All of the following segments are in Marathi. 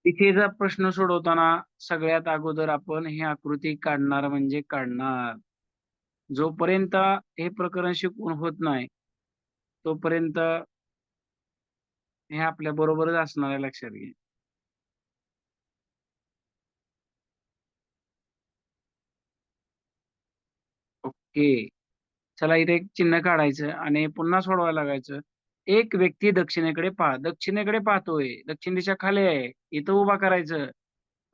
तिथेचा प्रश्न सोडवताना सगळ्यात अगोदर आपण ही आकृती काढणार म्हणजे काढणार. जोपर्यंत हे प्रकरण शिकून होत नाही तोपर्यंत हे आपल्या बरोबरच असणार आहे, लक्षात घे. ओके. चला इथे एक चिन्ह काढायचं आणि पुन्हा सोडवायला लागायचं. एक व्यक्ती दक्षिणेकडे दक्षिणेकडे पाहतोय, दक्षिण दिशा खाली आहे, इथं उभा करायचं.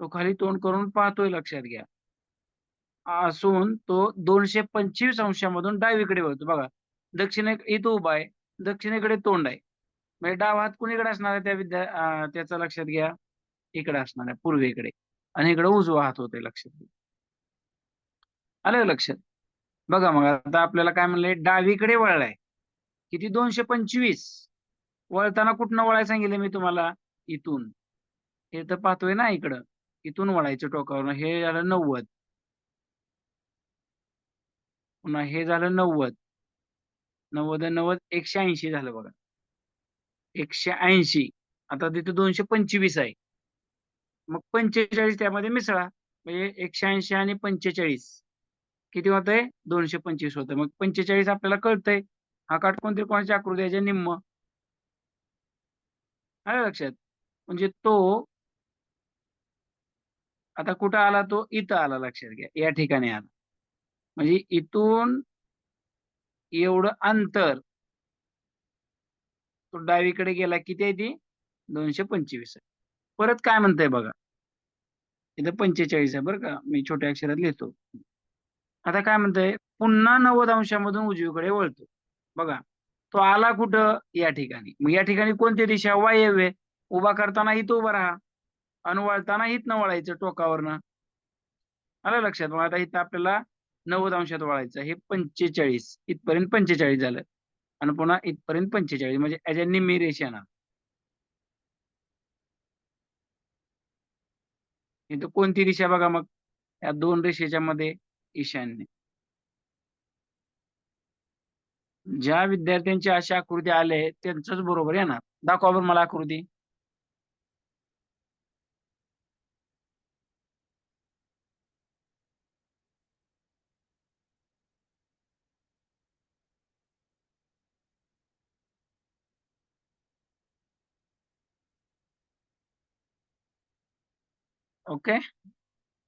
तो खाली तोंड करून पाहतोय, लक्षात घ्या. असून तो 225 अंशामधून डावीकडे वळतो बघा. इथं उभा आहे, दक्षिणेकडे तोंड आहे. म्हणजे डावा हात कुणीकडे असणार आहे त्याचं लक्षात घ्या. इकडे असणार आहे, पूर्वेकडे. आणि इकडे उजवा हात होते, लक्षात घ्या. आलं का लक्षात? बघा मग आता आपल्याला काय म्हणलंय, डावीकडे वळलाय. किती? 225. वळताना कुठनं वळायला सांगितलं मी तुम्हाला? इथून. हे तर पाहतोय ना इकडं. इथून वळायचं टोकावरून. हे झालं 90. पुन्हा हे झालं 90. 90 आणि 90 180 झालं बघा. 180. आता तिथे 225 आहे. मग 45 त्यामध्ये मिसळा. म्हणजे 180 आणि 45 किती होतंय? 225 होतं. मग 45 आपल्याला कळतंय. हा काटकोन त्रिकोणाची आकृती याच्या निम्म. आलं लक्षात? म्हणजे तो आता कुठं आला? तो इथं आला, लक्षात घ्या. या ठिकाणी आला. म्हणजे इथून एवढं अंतर तो डावीकडे गेला. किती आहे ती? 225 आहे. परत काय म्हणतंय बघा. इथं 45 आहे बरं का. मी छोट्या अक्षरात लिहितो. आता काय म्हणतंय? पुन्हा 90 अंशामधून उजवीकडे वळतो. बघा. तो आला कुठं? या ठिकाणी. मग या ठिकाणी कोणती दिशा? वायव्य. उभा करताना इथं उभा राहा. आणि वळताना इथनं वळायचं टोकावरनं. आलं लक्षात? मग आता इथं आपल्याला 90 अंशात वळायचं. हे 45. इथपर्यंत 45 झालं. आणि पुन्हा इथपर्यंत 45 म्हणजे याच्या निम्मी रेषा येणार. इथं कोणती दिशा बघा मग? या दोन रेषेच्या मध्ये ईशान्य. ज्या विद्यार्थ्यांची अशी आकृती आले त्यांचंच बरोबर येणार. दाखवा बरं मला आकृती. ओके.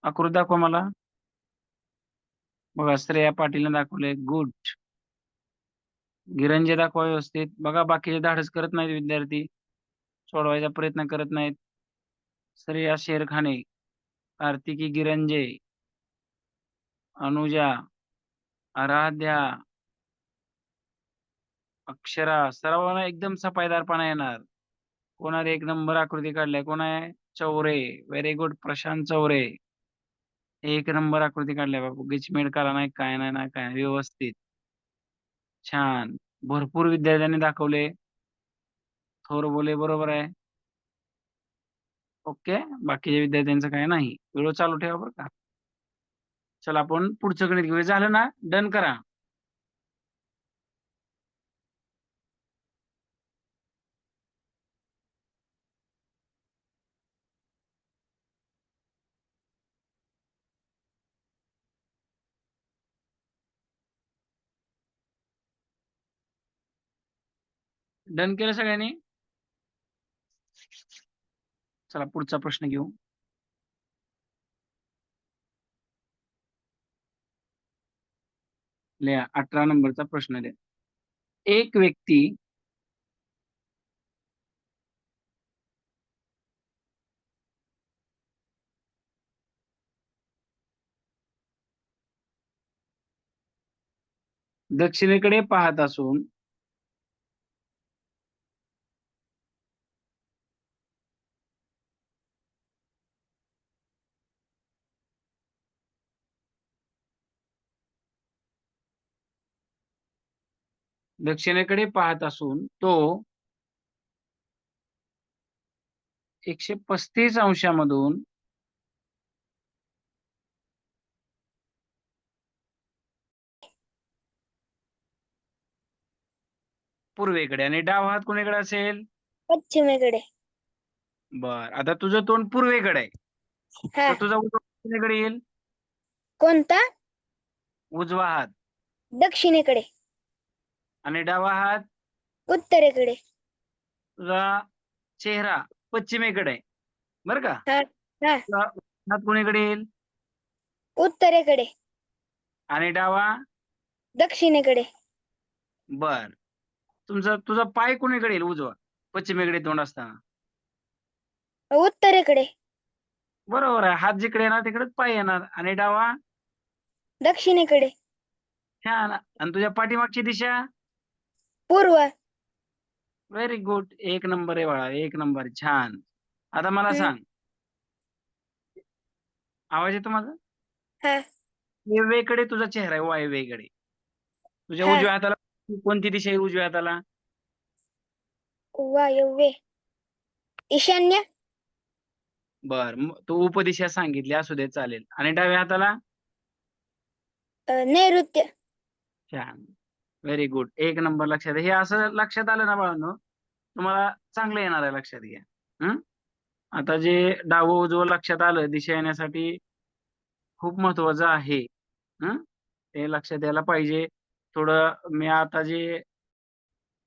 आकृती दाखवा मला. बघा, श्रेया पाटीलने दाखवले. गुड. गिरंजे दाखवा व्यवस्थित. बघा बाकीचे धाडस करत नाहीत विद्यार्थी. सोडवायचा प्रयत्न करत नाहीत. श्रेया शेरखाने, कार्तिकी गिरंजे, अनुजा, आराध्या, अक्षरा, सर्वांना एकदम सफाईदारपणा येणार. कोणाला एक नंबर आकृती काढलाय? कोण आहे? चौरे. Very good, Prashant Chaure. एक नंबर आकृती काढल्या बाबू. गिचमिड करा नाही, काय नाही ना काय, व्यवस्थित. छान. भरपूर विद्यार्थ्यांनी दाखवले. थोर बोले बरोबर आहे. ओके. बाकीच्या विद्यार्थ्यांचं काय नाही. व्हिडिओ चालू ठेवा बरं का. चला आपण पुढचं गणित घेऊया. झालं ना? डन करा. डन केलं सगळ्यांनी? चला पुढचा प्रश्न घेऊ. लिहा 18 नंबरचा प्रश्न द्या. एक व्यक्ती दक्षिणेकडे पाहत असून तो 135 अंशामधून पूर्वेकडे आणि डावा हात कोणीकडे असेल? पश्चिमेकडे. बर, आता तुझं तोंड पूर्वेकडे आहे, हा. तर तुझा उजवा कोणीकडे येईल? कोणता? उजवा हात. दक्षिणेकडे. आणि डावा हात? उत्तरेकडे. तुझा चेहरा पश्चिमेकडे आहे, बरं का? हा. हा. तुझा हात कोणीकडे येईल? उत्तरेकडे. आणि डावा? दक्षिणेकडे. बर, तुझा पाय कोणीकडे येईल? उजवा, पश्चिमेकडे तोंड असताना. उत्तरेकडे. बरोबर आहे, हात जिकडे येणार तिकडेच पाय येणार. आणि डावा? दक्षिणेकडे. छान. आणि तुझ्या पाठीमागची दिशा? पूर्व. व्हेरी गुड, एक नंबर आहे बाळा, एक नंबर, छान. आता मला हम्म. सांग, आवाज येतो माझा? हा. वायव्येकडे तुझा चेहरा आहे, वायव्येकडे. तुझ्या हा. उजव्या हाताला कोणती दिशा आहे? उजव्या हाताला वायव्य. ईशान्य. बर, तू उपदिशा सांगितली, असू दे, चालेल. आणि डाव्या हाताला? नैऋत्य. छान, व्हेरी गुड, एक नंबर. लक्षात आहे. हे असं लक्षात आलं ना बाळांनो, तुम्हाला चांगलं येणार आहे, लक्षात घ्या. हं? आता जे डावं उजवं लक्षात आलं दिशा येण्यासाठी खूप महत्वाचं आहे. हं? ते लक्षात यायला पाहिजे. थोडं मी आता जे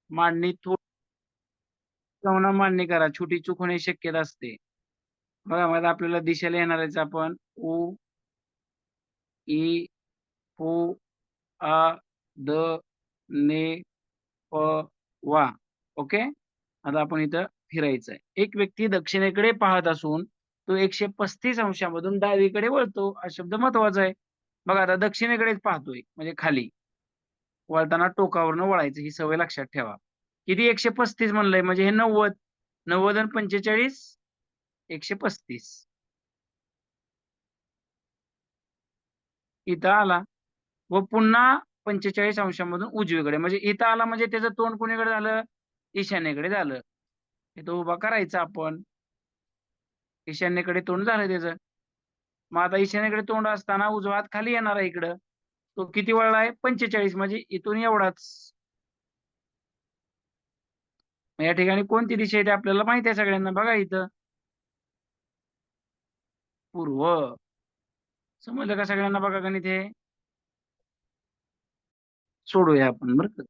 मांडणी मांडणी करा, छोटी चूक होण्याची शक्यता असते. बघा, मग आपल्याला दिशेला येणार आहेच आपण उ, ई, उ, आ, द, ने, प, वा. ओके. आता आपण इथं फिरायचंय. एक व्यक्ती दक्षिणेकडे पाहत असून तो 135 अंशामधून डावीकडे वळतो. हा शब्द महत्वाचा आहे. बघा, आता दक्षिणेकडेच पाहतोय म्हणजे खाली वळताना टोकावरनं वळायचं, ही सवय लक्षात ठेवा. किती 135 म्हणलंय म्हणजे हे 90. 90 आणि 45 135. इथं आला व पुन्हा 45 अंशामधून उजवीकडे, म्हणजे इथं आला म्हणजे त्याचं तोंड कोणीकडे झालं? ईशान्येकडे झालं. इथं उभा करायचा आपण. ईशान्येकडे तोंड झालं त्याचं. मग आता ईशान्येकडे तोंड असताना उजवा हात खाली येणार आहे इकडं. तो किती वळलाय? 45, म्हणजे इथून एवढाच. मग या ठिकाणी कोणती दिशा आहे ते आपल्याला माहिती आहे सगळ्यांना. बघा इथं पूर्व. समजलं का सगळ्यांना? बघा गणित हे सोडूया आपण, बरं का.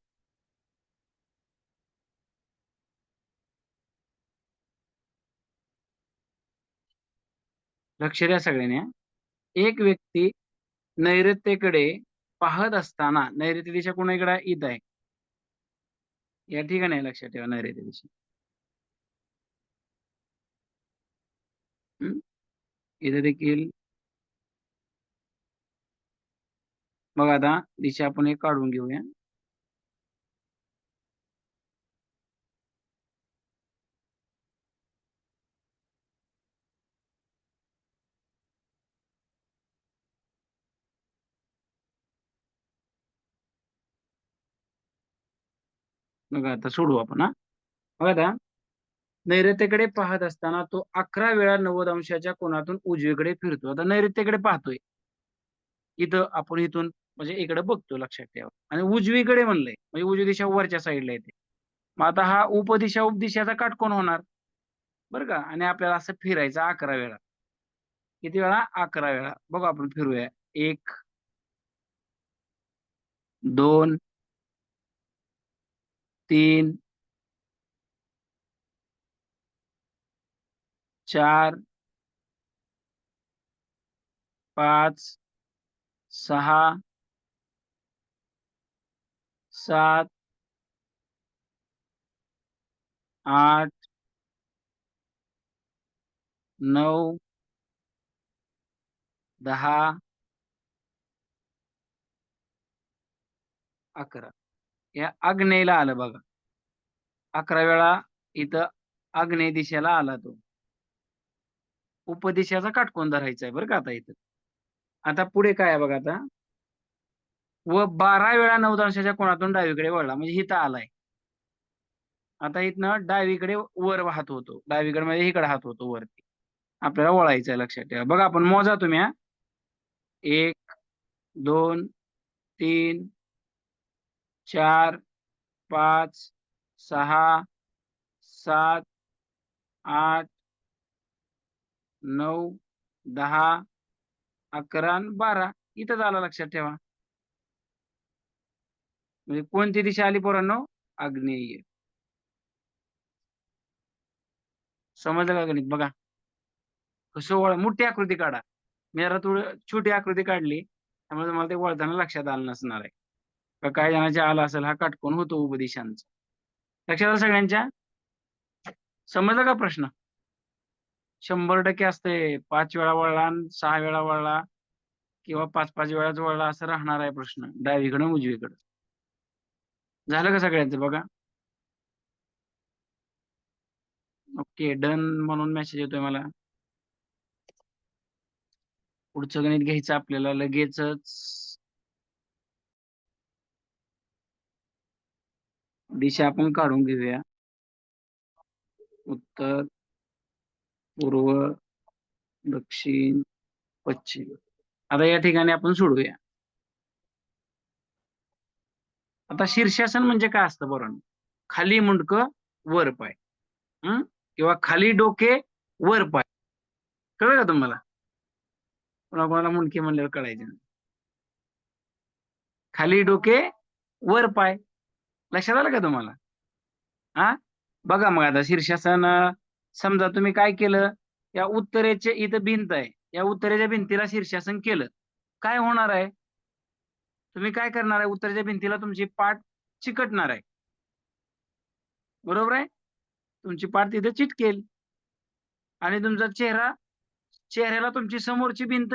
लक्ष द्या सगळ्यांनी हा. एक व्यक्ती नैऋत्येकडे पाहत असताना, नैऋत्य दिशा कोणाकडे आहे? इथं आहे. या ठिकाणी आहे, लक्षात ठेवा, नैऋत्य दिशा. हं? इथे देखील बघा, आता दिशा आपण एक काढून घेऊया. बघा, आता सोडू आपण हा. बघा, आता नैऋत्येकडे पाहत असताना तो 11 वेळा 90 अंशाच्या कोनातून उजवीकडे फिरतो. आता नैऋत्येकडे पाहतोय. इथं आपण इथून म्हणजे इकडे बघतो, लक्षात ठेवा. आणि उजवीकडे म्हणलंय म्हणजे उजवी दिशा वरच्या साईडला येते. मग आता हा उपदिशा उपदिशाचा काटकोन होणार, बरं का. आणि आपल्याला असं फिरायचं 11 वेळा. किती वेळा? 11 वेळा. बघू आपण, फिरूया. 1, 2, 3, 4, 5, 6, 7, 8, 9, 10, 11. या आग्नेयला आलं बघा. 11 वेळा इथं आग्नेय दिशेला आला तो. उपदिशाचा काटकोन धरायचा आहे, बरं का आता इथं. आता पुढे काय आहे बघा आता. व 12 वेळा 90 अंशाच्या कोनातून डावीकडे वळला म्हणजे इथं आलाय. आता इथनं डावीकडे वर वाहत होतो. डावीकडे म्हणजे इकडे हात होतो वरती. आपल्याला वळायचं आहे, लक्षात ठेवा. बघा, आपण मोजा तुम्ही हा. 1, 2, 3, 4, 5, 6, 7, 8, 9, 10, 11 आणि 12 इथं झालं, लक्षात ठेवा. म्हणजे कोणती दिशा आली पोरांनो? आग्नेय. समजलं का गणित? बघा कसं मोठी आकृती काढा. मी जरा थोडं छोटी आकृती काढली त्यामुळे तुम्हाला ते वळताना लक्षात आलं नसणार आहे. का काय जणांच्या आला असेल, हा काटकोन होतो उपदिशांचा. लक्षात आलं सगळ्यांच्या? समजलं का प्रश्न? 100% असते. 5 वेळा वळला आणि 6 वेळा वळला किंवा 5-5 वेळाच वळला असं राहणार आहे प्रश्न, डावीकडं उजवीकडं. झालं का सगळ्यांचं? बघा. ओके, डन म्हणून मेसेज येतोय मला. पुढचं गणित घ्यायचं आपल्याला लगेचच. दिशा आपण काढून घेऊया. उत्तर, पूर्व, दक्षिण, पश्चिम. आता या ठिकाणी आपण सोडूया. आता शीर्षासन म्हणजे काय असतं बरं? खाली मुंडकं वर पाय. किंवा खाली डोके वर पाय. कळलं का तुम्हाला? कोणाकोणाला मुंडके म्हणल्यावर कळायचे नाही. खाली डोके वर पाय. लक्षात आलं का तुम्हाला? हा, बघा मग आता शीर्षासन. समजा तुम्ही काय केलं, या उत्तरेचे इथं भिंत आहे, या उत्तरेच्या भिंतीला शीर्षासन केलं, काय होणार आहे? तुम्ही काय करणार आहे? उत्तरेच्या भिंतीला तुमची पाठ चिकटणार आहे. बरोबर आहे? तुमची पाठ तिथे चिटकेल आणि तुमचा चेहऱ्याला तुमची समोरची भिंत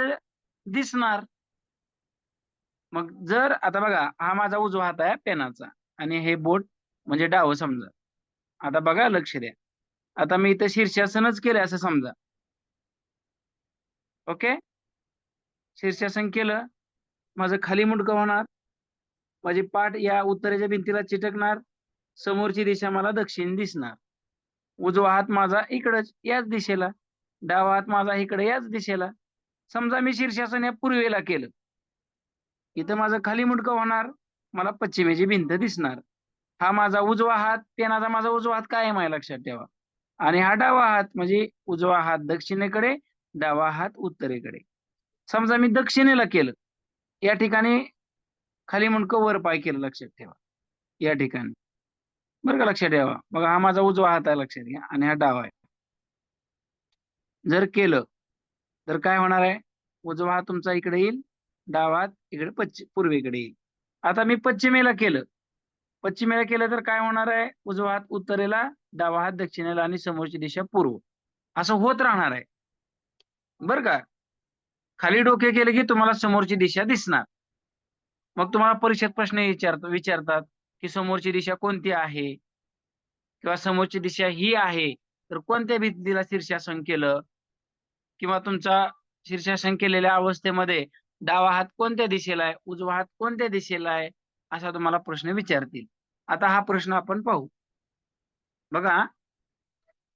दिसणार. मग जर आता बघा, हा माझा उजवा हात आहे पेनाचा आणि हे बोट म्हणजे डावं समजा. आता बघा, लक्ष द्या. आता मी इथं शीर्षासनच केलं असं समजा. ओके, शीर्षासन केलं, माझं खाली मुंडकं होणार, माझी पाठ या उत्तरेच्या भिंतीला चिटकणार, समोरची दिशा मला दक्षिण दिसणार. उजवा हात माझा इकडच याच दिशेला, डावा हात माझा इकडे याच दिशेला. समजा मी शीर्षासन या पूर्वेला केलं, इथं माझं खाली मुंडकं होणार, मला पश्चिमेची भिंत दिसणार. हा माझा उजवा हात, पेनाचा माझा उजवा हात कायम आहे, लक्षात ठेवा. आणि हा डावा हात, म्हणजे उजवा हात दक्षिणेकडे, डावा हात उत्तरेकडे. समजा मी दक्षिणेला केलं, या ठिकाणी खाली मुंडकं वर पाय केलं, लक्षात ठेवा. या ठिकाणी बरं का, लक्षात ठेवा. बघा, हा माझा उजवा हात आहे, लक्षात घ्या, आणि हा डावा आहे. जर केलं तर काय होणार आहे? उजवा हात तुमचा इकडे येईल, डावा हात इकडे पूर्वेकडे येईल. आता मी पश्चिमेला केलं तर काय होणार आहे? उजवा हात उत्तरेला, डावा हात दक्षिणेला आणि समोरची दिशा पूर्व. असं होत राहणार आहे बरं का. खाली डोके केले की तुम्हाला समोरची दिशा दिसणार. मग तुम्हाला परीक्षेत प्रश्न विचारतात की समोरची दिशा कोणती आहे किंवा समोरची दिशा ही आहे, तर कोणत्या भिंतीला शीर्षासन केलं, किंवा तुमचा शीर्षासन केलेल्या अवस्थेमध्ये डावा हात कोणत्या दिशेला आहे, उजवा हात कोणत्या दिशेला आहे, असा तुम्हाला प्रश्न विचारतील. आता हा प्रश्न आपण पाहू. बघा,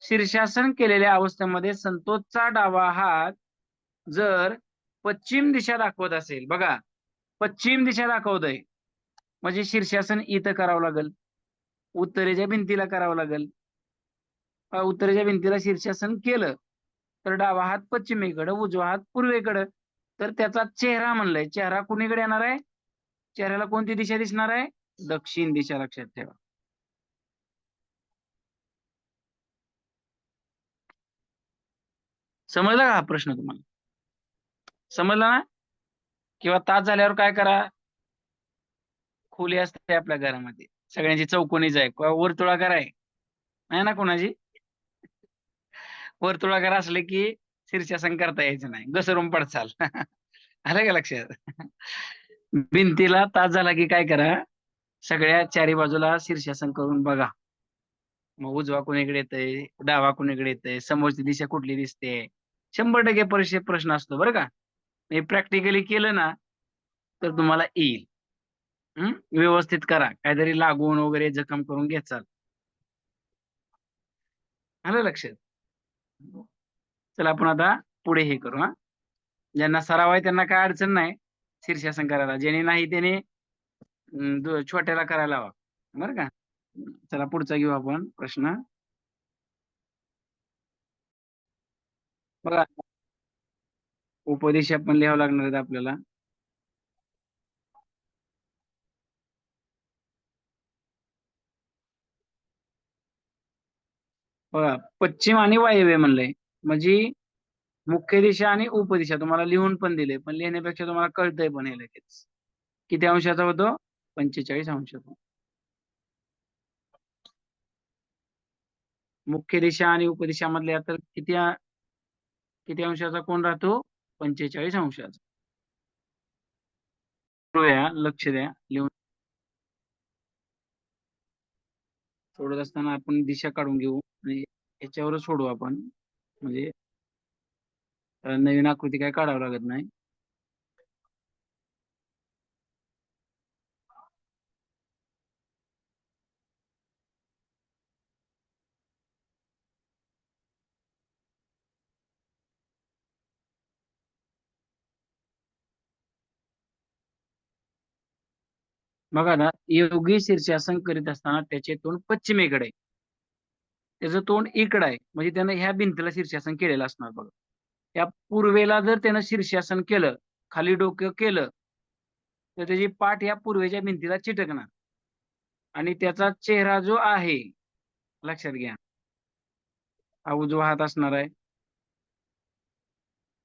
शीर्षासन केलेल्या अवस्थेमध्ये संतोषचा डावा हात जर पश्चिम दिशा दाखवत असेल, बघा पश्चिम दिशा दाखवतोय, म्हणजे शीर्षासन इथं करावं लागेल, उत्तरेच्या भिंतीला करावं लागेल. उत्तरेच्या भिंतीला शीर्षासन केलं तर डावा हात पश्चिमेकडे, उजवा हात पूर्वेकडे. तर त्याचा चेहरा म्हणलाय, चेहरा कुणीकडे येणार आहे? चेहऱ्याला कोणती दिशा दिसणार आहे? दक्षिण दिशा, लक्षात ठेवा. समजला का हा प्रश्न तुम्हाला? समजला ना? किंवा तास झाल्यावर काय करा, खोली असते आपल्या घरामध्ये, सगळ्यांची चौकोनीच आहे, वर्तुळाकार आहे नाही ना कोणाची? वर्तुळाकार असले की शीर्षासन करता यायचं नाही, घसरून पडचाल. आलं का लक्षात? भिंतीला तास झाला की काय करा, सगळ्या चारी बाजूला शीर्षासन करून बघा. मग उजवा कोणीकडे येतंय, डावा कोणीकडे येतंय, समोरची दिशा कुठली दिसते. 100% परीक्षेत प्रश्न असतो बरं का. हे प्रॅक्टिकली केलं ना तर तुम्हाला येईल. व्यवस्थित करा, काहीतरी लागून वगैरे जखम करून घ्याचाल. आलं लक्षात? चला आपण आता पुढे हे करू. ज्यांना सराव आहे त्यांना काय अडचण नाही शीर्षासन करायला, ज्याने नाही त्याने छोट्याला करायला हवा बरं का. चला पुढचा घेऊ आपण प्रश्न. बघा, उपदिशा पण लिहावं लागणार आहेत आपल्याला. बघा, पश्चिम आणि वायव्य म्हणलंय, म्हणजे मुख्य दिशा आणि उपदिशा तुम्हाला लिहून पण दिले, पण लिहिण्यापेक्षा तुम्हाला कळतंय पण हे लगेच. किती अंशाचा होतो? 45 अंशाचा. मुख्य दिशा आणि उपदिशा मधल्या तर किती अंशाचा कोण राहतो? 45 अंशाचा. बघूया, लक्ष द्या लिहून. सोडत असताना आपण दिशा काढून घेऊ आणि याच्यावरच सोडू आपण, म्हणजे नवीन आकृती काय काढावं लागत नाही. बघा ना, योगी शीर्षासन करीत असताना त्याचे तोंड पश्चिमेकडे आहे. त्याचं तोंड इकडं आहे, म्हणजे त्यानं ह्या भिंतीला शीर्षासन केलेलं असणार बघा. या पूर्वेला जर त्यानं शीर्षासन केलं, खाली डोकं केलं, तर त्याची पाठ या पूर्वेच्या भिंतीला चिटकणार आणि त्याचा चेहरा जो आहे, लक्षात घ्या, हा उजवा हात असणार आहे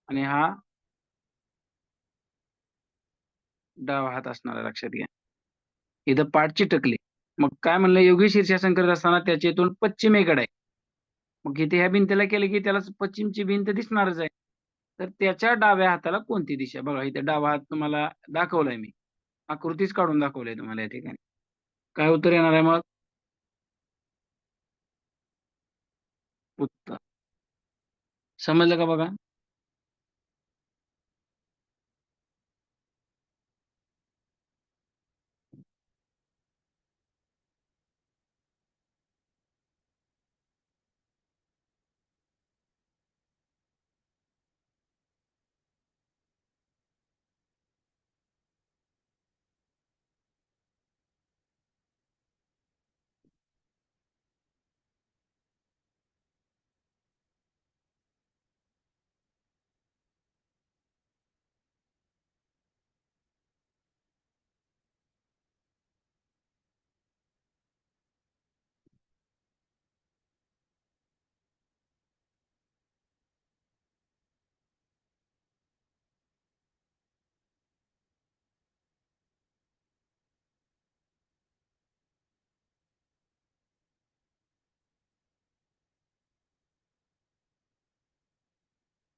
आणि हा डावा हात असणार आहे, लक्षात घ्या. इथं पाठ चिटकली. मग काय म्हणलं, योगी शीर्षासन करत असताना त्याचे तोंड पश्चिमेकडे आहे. मग इथे ह्या भिंतीला केलं की त्याला पश्चिमची भिंत दिसणारच आहे. तर त्याच्या डाव्या हाताला कोणती दिशा? बघा, इथे डावा हात तुम्हाला दाखवलाय मी, आकृतीच काढून दाखवलंय तुम्हाला या ठिकाणी. काय उत्तर येणार आहे मग? उत्तर. समजलं का बघा?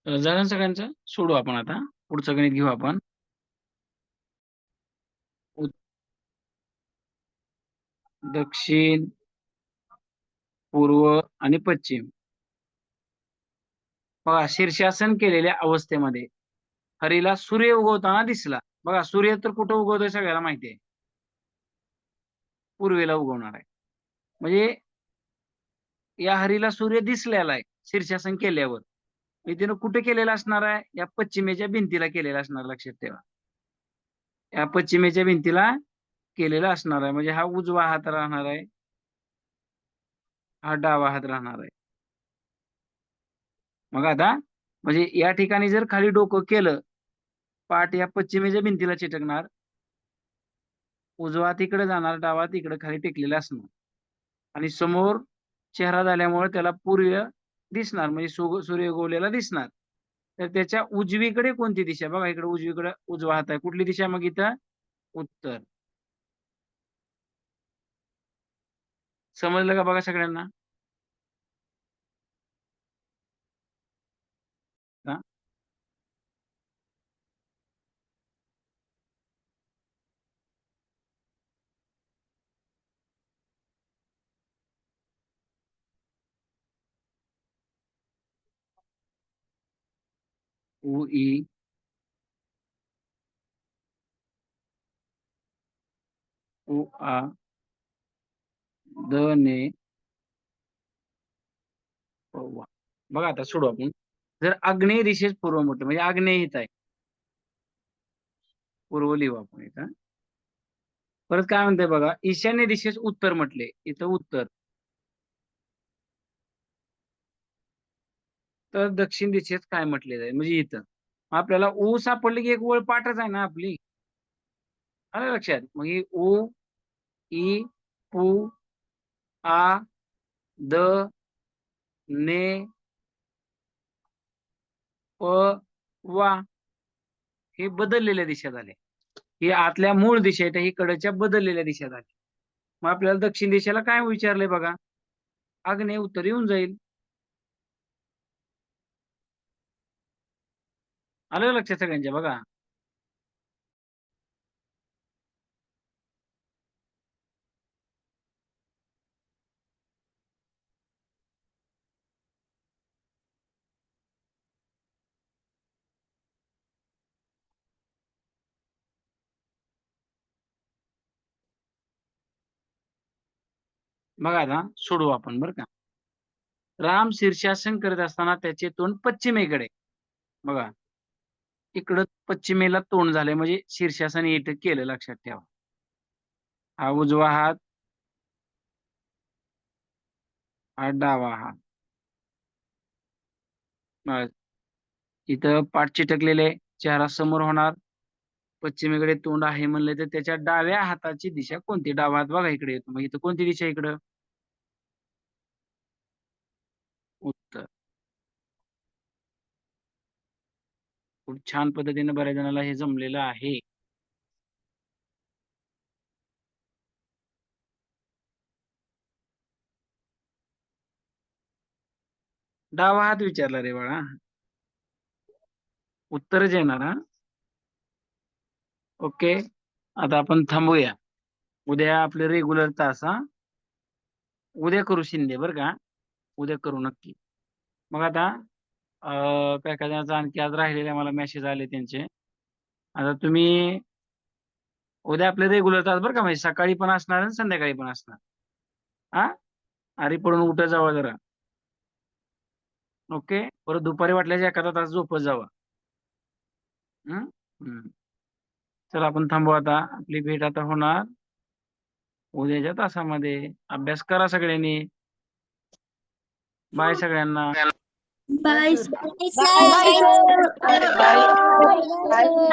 झालं सगळ्यांचं? सोडू आपण आता. पुढचं गणित घेऊ आपण. दक्षिण, पूर्व आणि पश्चिम. बघा, शीर्षासन केलेल्या अवस्थेमध्ये हरीला सूर्य उगवताना दिसला. बघा, सूर्य तर कुठं उगवतोय सगळ्याला माहिती आहे, पूर्वेला उगवणार आहे. म्हणजे या हरीला सूर्य दिसलेला आहे शीर्षासन केल्यावर. म्हणजे त्यानं कुठे केलेला असणार आहे? या पश्चिमेच्या भिंतीला केलेला असणार, लक्षात ठेवा. या पश्चिमेच्या भिंतीला केलेला असणार आहे, म्हणजे हा उजवा हात राहणार आहे, हा डावा हात राहणार आहे. मग आता, म्हणजे या ठिकाणी जर खाली डोकं केलं, पाठ या पश्चिमेच्या भिंतीला चिटकणार, उजवा तिकडे जाणार, डावा तिकडे खाली टेकलेला असणार आणि समोर चेहरा झाल्यामुळे त्याला पूर्व दिसणार, म्हणजे सूर्य उगवलेला दिसणार. तर त्याच्या उजवीकडे कोणती दिशा? बघा, इकडे उजवीकडे उजवा हात आहे, कुठली दिशा मग इथं? उत्तर. समजलं का बघा सगळ्यांना? हा? उ ई उ आ द ने वा. बघा, आता सोडू आपण. जर आग्नेय दिशेस पूर्व म्हटलं, म्हणजे आग्नेय हित आहे, पूर्व लिहू आपण इथं. परत काय म्हणतंय बघा, ईशान्य दिशेस उत्तर म्हटले, इथं उत्तर. तर दक्षिण दिशेत काय म्हटले जाईल म्हणजे इथं आपल्याला ऊ सापडली की एक ओळ पाठच आहे ना आपली. आलं लक्षात? मग ही उ, ई, पू, आ, द, ने, प, वा हे बदललेल्या दिशा झाल्या. ही आतल्या मूळ दिशा आहेत ही कडच्या बदललेल्या दिशा झाल्या. मग आपल्याला दक्षिण दिशेला काय विचारलंय बघा. आग्नेय उत्तर येऊन जाईल. आलं का लक्षात सगळ्यांच्या बघा. बघा आता सोडवू आपण बरं का. राम शीर्षासन करत असताना त्याचे तोंड पश्चिमेकडे. बघा इकडं पश्चिमेला तोंड झालंय म्हणजे शीर्षासन इथं केलं लक्षात ठेवा. हा उजवा हात, हा डावा हात. बस. इथं पाठ चिटकलेले चेहरा समोर होणार. पश्चिमेकडे तोंड आहे म्हणलं तर त्याच्या डाव्या हाताची दिशा कोणती. डावा हात बघा इकडे येतो मग इथं कोणती दिशा इकडं उत्तर. खूप छान पद्धतीने बऱ्याच जणांना हे जमलेलं आहे. डावा हात विचारला रे बाळा. उत्तरच येणार हा. ओके आता आपण थांबूया. उद्या आपले रेग्युलर तास हा. उद्या करू शिंदे बरं का. उद्या करू नक्की. मग आता काय काय जणांचा आणखी आज राहिलेले मला मेसेज आले त्यांचे. आता तुम्ही उद्या आपले रेग्युलर तास बरं का म्हणजे सकाळी पण असणार आणि संध्याकाळी पण असणार. हा आरी पडून उठत जावा जरा. ओके परत दुपारी वाटल्यास एखादा तास झोपत जावा. हम्म हम्म. चला आपण थांबू आता. आपली भेट आता होणार उद्याच्या तासामध्ये. अभ्यास करा सगळ्यांनी. बाय सगळ्यांना. Bye bye bye. Sir. Bye.